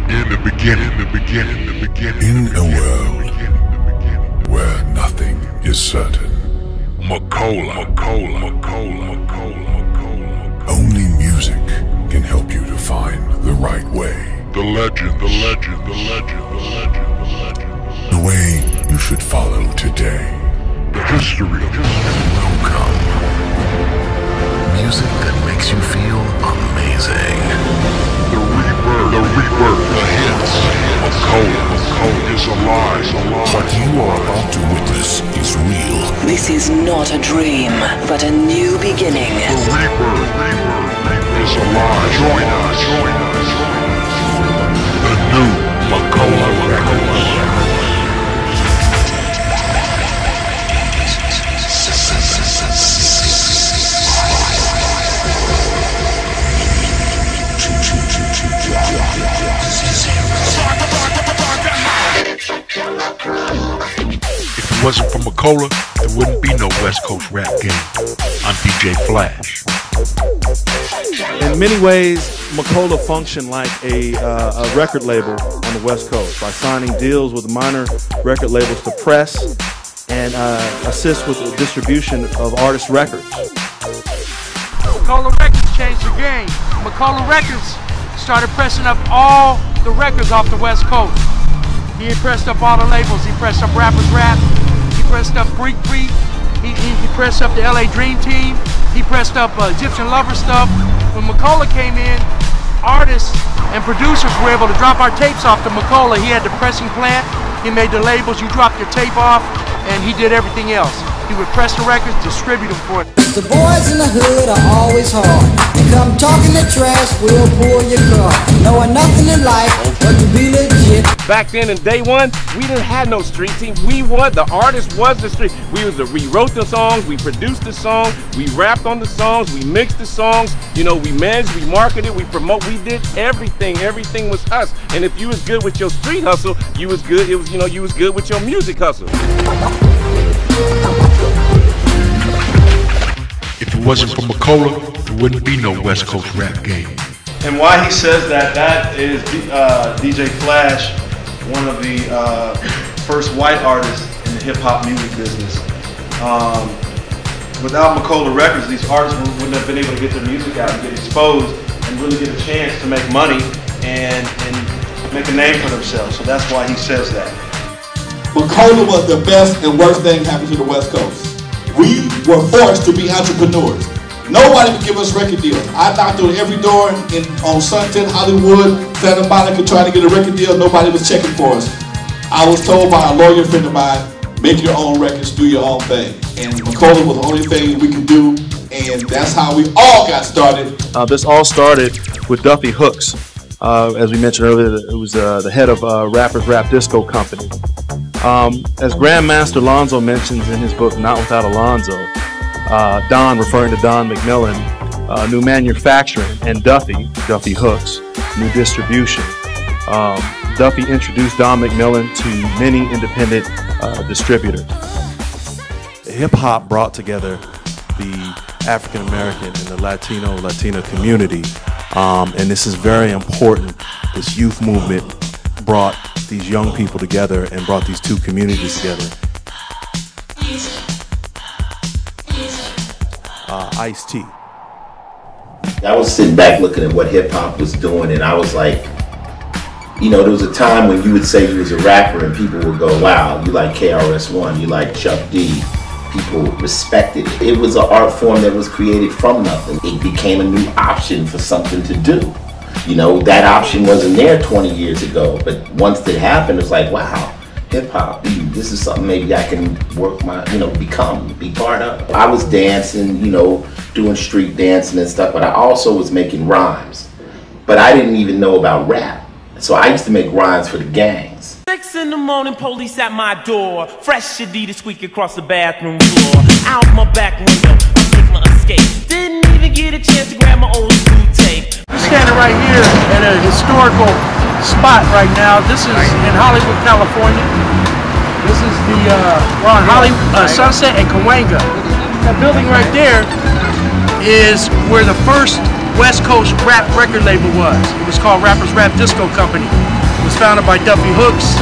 In a world where nothing is certain, Macola. Only music can help you to find the right way. The legend. The way you should follow today. The history. Welcome. Music that makes you feel amazing. The rebirth, the hits. Macola is alive. What you are about to witness is real. This is not a dream, but a new beginning. The rebirth is alive. Join us. The new Macola Record. If it wasn't for Macola, there wouldn't be no West Coast rap game. I'm DJ Flash. In many ways, Macola functioned like a record label on the West Coast by signing deals with minor record labels to press and assist with the distribution of artist records. Macola Records changed the game. Macola Records started pressing up all the records off the West Coast. He pressed up all the labels. He pressed up Rappers Rap. He pressed up Freak. He pressed up the LA Dream Team. He pressed up Egyptian Lover stuff. When Macola came in, artists and producers were able to drop our tapes off to Macola. He had the pressing plant. He made the labels. You dropped your tape off, and he did everything else. He would press the records, distribute them for it. The boys in the hood are always hard. They come talking the trash, we'll pull your car. Knowing nothing in life but to be legit. Back then in day one, we didn't have no street team. The artist was the street. We wrote the songs, we produced the songs, we rapped on the songs, we mixed the songs, we managed, we marketed, we promote, we did everything. Everything was us. And if you was good with your street hustle, you was good, you was good with your music hustle. If it wasn't for Macola, there wouldn't be no West Coast rap game. And why he says that is DJ Flash, one of the first white artists in the hip-hop music business. Without Macola Records, these artists wouldn't have been able to get their music out and get exposed and really get a chance to make money and make a name for themselves. So that's why he says that. Macola was the best and worst thing happened to the West Coast. We were forced to be entrepreneurs. Nobody would give us record deals. I knocked on every door on Sunset, Hollywood, Santa Monica, trying to get a record deal. Nobody was checking for us. I was told by a lawyer friend of mine, make your own records, do your own thing. And Macola was the only thing we could do, and that's how we all got started. This all started with Duffy Hooks. As we mentioned earlier, it was the head of Rappers Rap Disco Company. As Grandmaster Lonzo mentions in his book, Not Without Alonzo, Don, referring to Don McMillan, new manufacturing, and Duffy Hooks, new distribution. Duffy introduced Don McMillan to many independent distributors. Hip-hop brought together the African American and the Latina community, and this is very important. This youth movement brought these young people together and brought these two communities together. Ice-T. I was sitting back looking at what hip-hop was doing, and I was like, there was a time when you would say you was a rapper and people would go, wow, you like KRS-One, you like Chuck D. People respected it. It was an art form that was created from nothing. It became a new option for something to do. That option wasn't there 20 years ago, but once it happened, it's like, wow, hip-hop, this is something maybe I can work my, be part of. I was dancing, doing street dancing and stuff, but I also was making rhymes. But I didn't even know about rap. So I used to make rhymes for the gangs. 6 in the morning, police at my door. Fresh Adidas squeak across the bathroom floor. Out my back window, I take my escape. Didn't even get a chance to grab my old school tape. We're standing right here at a historical spot right now. This is in Hollywood, California. This is we're on Hollywood, Sunset and Cahuenga. That building right there is where the first West Coast rap record label was. It was called Rappers Rap Disco Company. was founded by Duffy Hooks,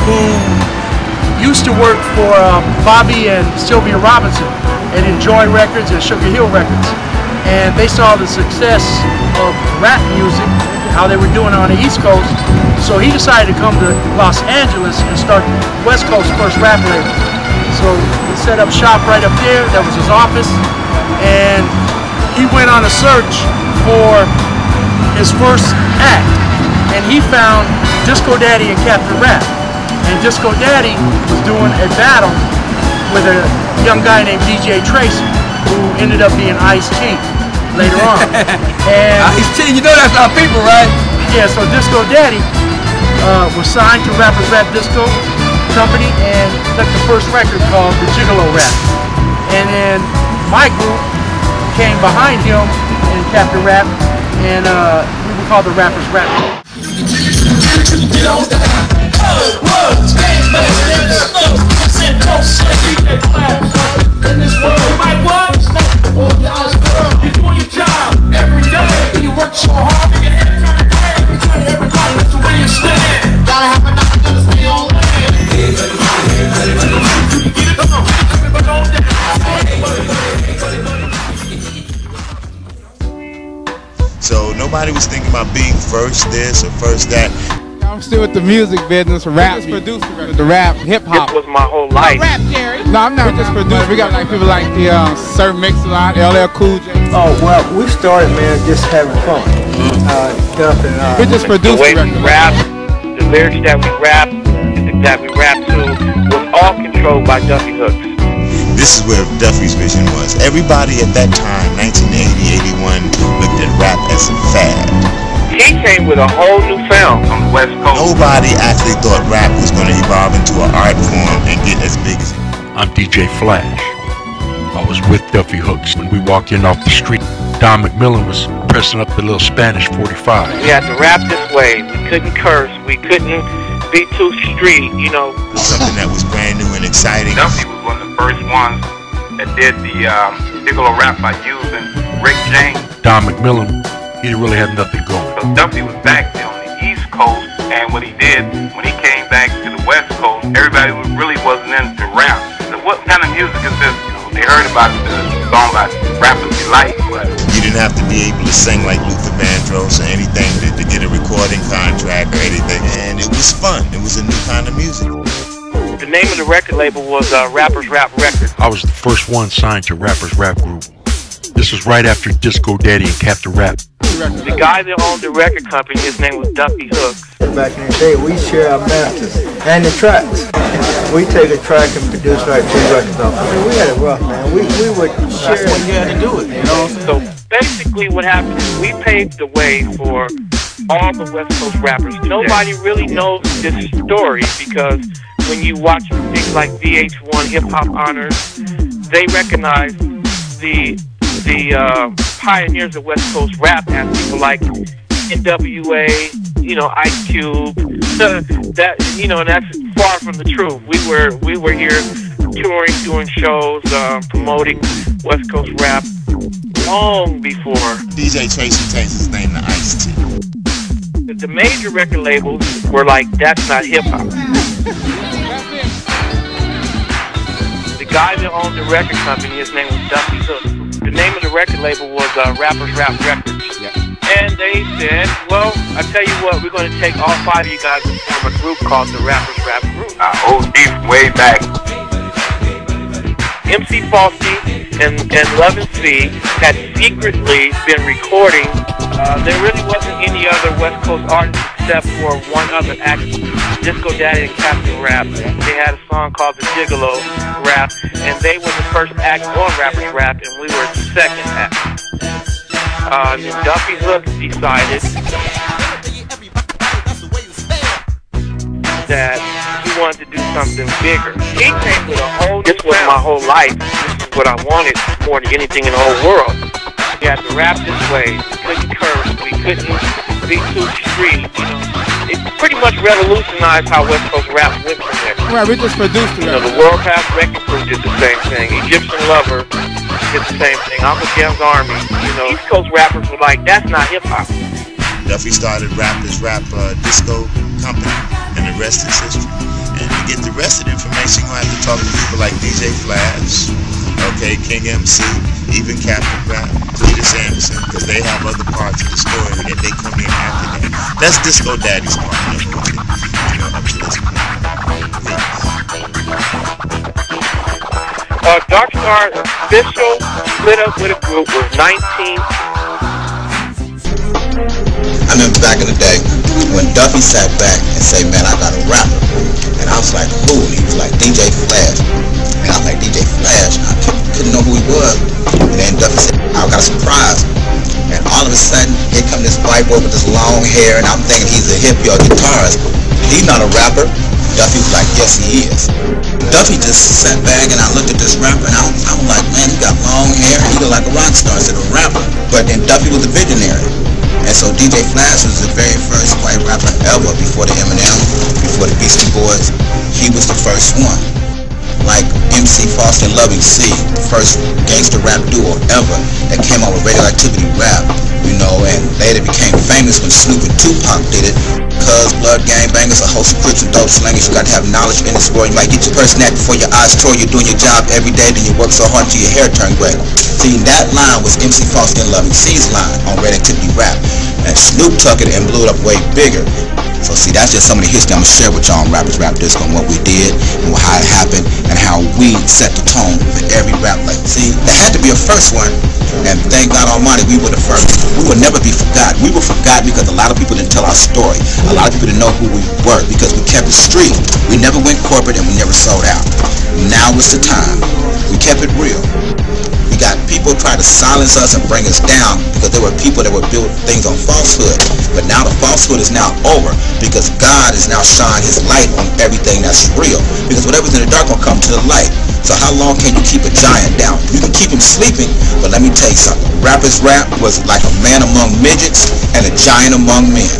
who used to work for Bobby and Sylvia Robinson at Enjoy Records and Sugar Hill Records. And they saw the success of rap music, how they were doing it on the East Coast. So he decided to come to Los Angeles and start West Coast's first rap label. So he set up shop right up there. That was his office. And he went on a search for his first act. And he found Disco Daddy and Captain Rapp. And Disco Daddy was doing a battle with a young guy named DJ Tracy, who ended up being Ice-T later on. And Ice-T, you know that's our people, right? Yeah, so Disco Daddy was signed to Rappers Rap Disco Company and took the first record called The Gigolo Rap. And then my group came behind him and Captain Rapp, and we were called the Rappers Rap. In this world, you might what? You're doing your job every day. You work so hard, you get head turned away. You tell everybody that's the way you stand. Gotta have a knife, gotta stay on land. Get it, come on. Everybody on down. So nobody was thinking about being first this or first that. I'm still with the music business, rap, the rap, hip hop. This was my whole life. Rap, Jerry. No, I'm not just producing. We got like people like the Sir Mix-a-Lot, LL Cool J. Oh well, we started, man, just having fun. We just produced the way we rap, the lyrics that we rap, the music that we rap to, was all controlled by Duffy Hooks. This is where Duffy's vision was. Everybody at that time, 1980, 81, looked at rap as a fad. He came with a whole new sound on the West Coast. Nobody actually thought rap was going to evolve into an art form and get as big as it. I'm DJ Flash. I was with Duffy Hooks when we walked in off the street. Don McMillan was pressing up the little Spanish 45. We had to rap this way. We couldn't curse. We couldn't be too street, you know. Something that was brand new and exciting. Duffy was one of the first ones that did the Gigolo Rap by using Rick James. Don McMillan, he really had nothing going. So Duffy was back there on the East Coast, and what he did, when he came back to the West Coast, everybody really wasn't into rap. So what kind of music is this? You know, they heard about the song by Rappers Delight, but you didn't have to be able to sing like Luther Vandross or anything to get a recording contract or anything, and it was fun. It was a new kind of music. The name of the record label was Rappers Rap Records. I was the first one signed to Rappers Rap Group. This was right after Disco Daddy and Captain Rapp. The guy that owned the record company, his name was Duffy Hooks. Back in the day, we share our masters and the tracks. We take a track and produce like 2 records off. I mean, we had it rough, man. We would share. That's when you had to do it, you know. So basically, what happened is we paved the way for all the West Coast rappers. Nobody really knows this story because when you watch things like VH1 Hip Hop Honors, they recognize the pioneers of West Coast rap as people like NWA, you know, Ice Cube. That, you know, and that's far from the truth. We were here touring, doing shows, promoting West Coast rap long before DJ Tracy changed his name to Ice-T. The major record labels were like, that's not hip hop. The guy that owned the record company, his name was Duffy Hooks. The name of the record label was Rappers Rap Records. Yeah. And they said, well, I tell you what, we're going to take all 5 of you guys and form a group called the Rappers Rap Group. Old Deep way back. MC Falsey and Love & C had secretly been recording. There really wasn't any other West Coast artists except for one other act, Disco Daddy and Captain Rapp. They had a song called The Gigolo Rap, and they were the first act on Rappers Rap, and we were the second act. Then Duffy Hooks decided that he wanted to do something bigger. He came with a whole new This was my whole life. This is what I wanted more than anything in the whole world. We had to rap this way. We couldn't curse. We couldn't be too street. You know, it pretty much revolutionized how West Coast rap went from there. Right, we just produced it. You know, the World Class Record Crew did the same thing. Egyptian Lover did the same thing. Uncle Jim's Army. You know, East Coast rappers were like, that's not hip hop. Duffy started Rappers Rap Disco Company, and the rest is history. And to get the rest of the information, you're going to have to talk to people like DJ Flash, okay, King MC, even Captain Rap, Cletus Anderson, because they have other parts of the story that they come in after that. That's Disco Daddy's part, you know, up to this point. Dark Star official split up with a group was 19. I remember back in the day when Duffy sat back and said, man, I got a rapper. And I was like, who? And he was like, DJ Flash. And I was like, DJ Flash? I couldn't know who he was. And then Duffy said, I got a surprise. And all of a sudden, here come this white boy with this long hair, and I'm thinking he's a hippie or guitarist. He's not a rapper. Duffy was like, yes, he is. Duffy just sat back and I looked at this rapper and I was like, man, he got long hair and he looked like a rock star instead of a rapper. But then Duffy was a visionary. And so DJ Flash was the very first white rapper ever before the Eminem, before the Beastie Boys. He was the first one. Like MC Foster and Loving C, the first gangster rap duo ever that came out with radioactivity rap, you know, and later became famous when Snoop and Tupac did it. Cuz, blood, gangbangers, a host of crooks and dope slingers. You got to have knowledge in this world. You might get your personality before your eyes troll. You're doing your job every day, then you work so hard until your hair turn gray. See, that line was MC Foster and Loving C's line on radioactivity rap. And Snoop took it and blew it up way bigger. So see, that's just some of the history I'm going to share with y'all on Rappers Rap Disco and what we did and how it happened and how we set the tone for every rap. Like, see, there had to be a first one, and thank God Almighty, we were the first. We will never be forgotten. We were forgotten because a lot of people didn't tell our story. A lot of people didn't know who we were because we kept it street. We never went corporate and we never sold out. Now is the time. We kept it real. We got people trying to silence us and bring us down because there were people that would build things on falsehood. But now the falsehood is now over because God is now shining His light on everything that's real. Because whatever's in the dark will come to the light. So how long can you keep a giant down? You can keep him sleeping, but let me tell you something. Rappers Rap was like a man among midgets and a giant among men.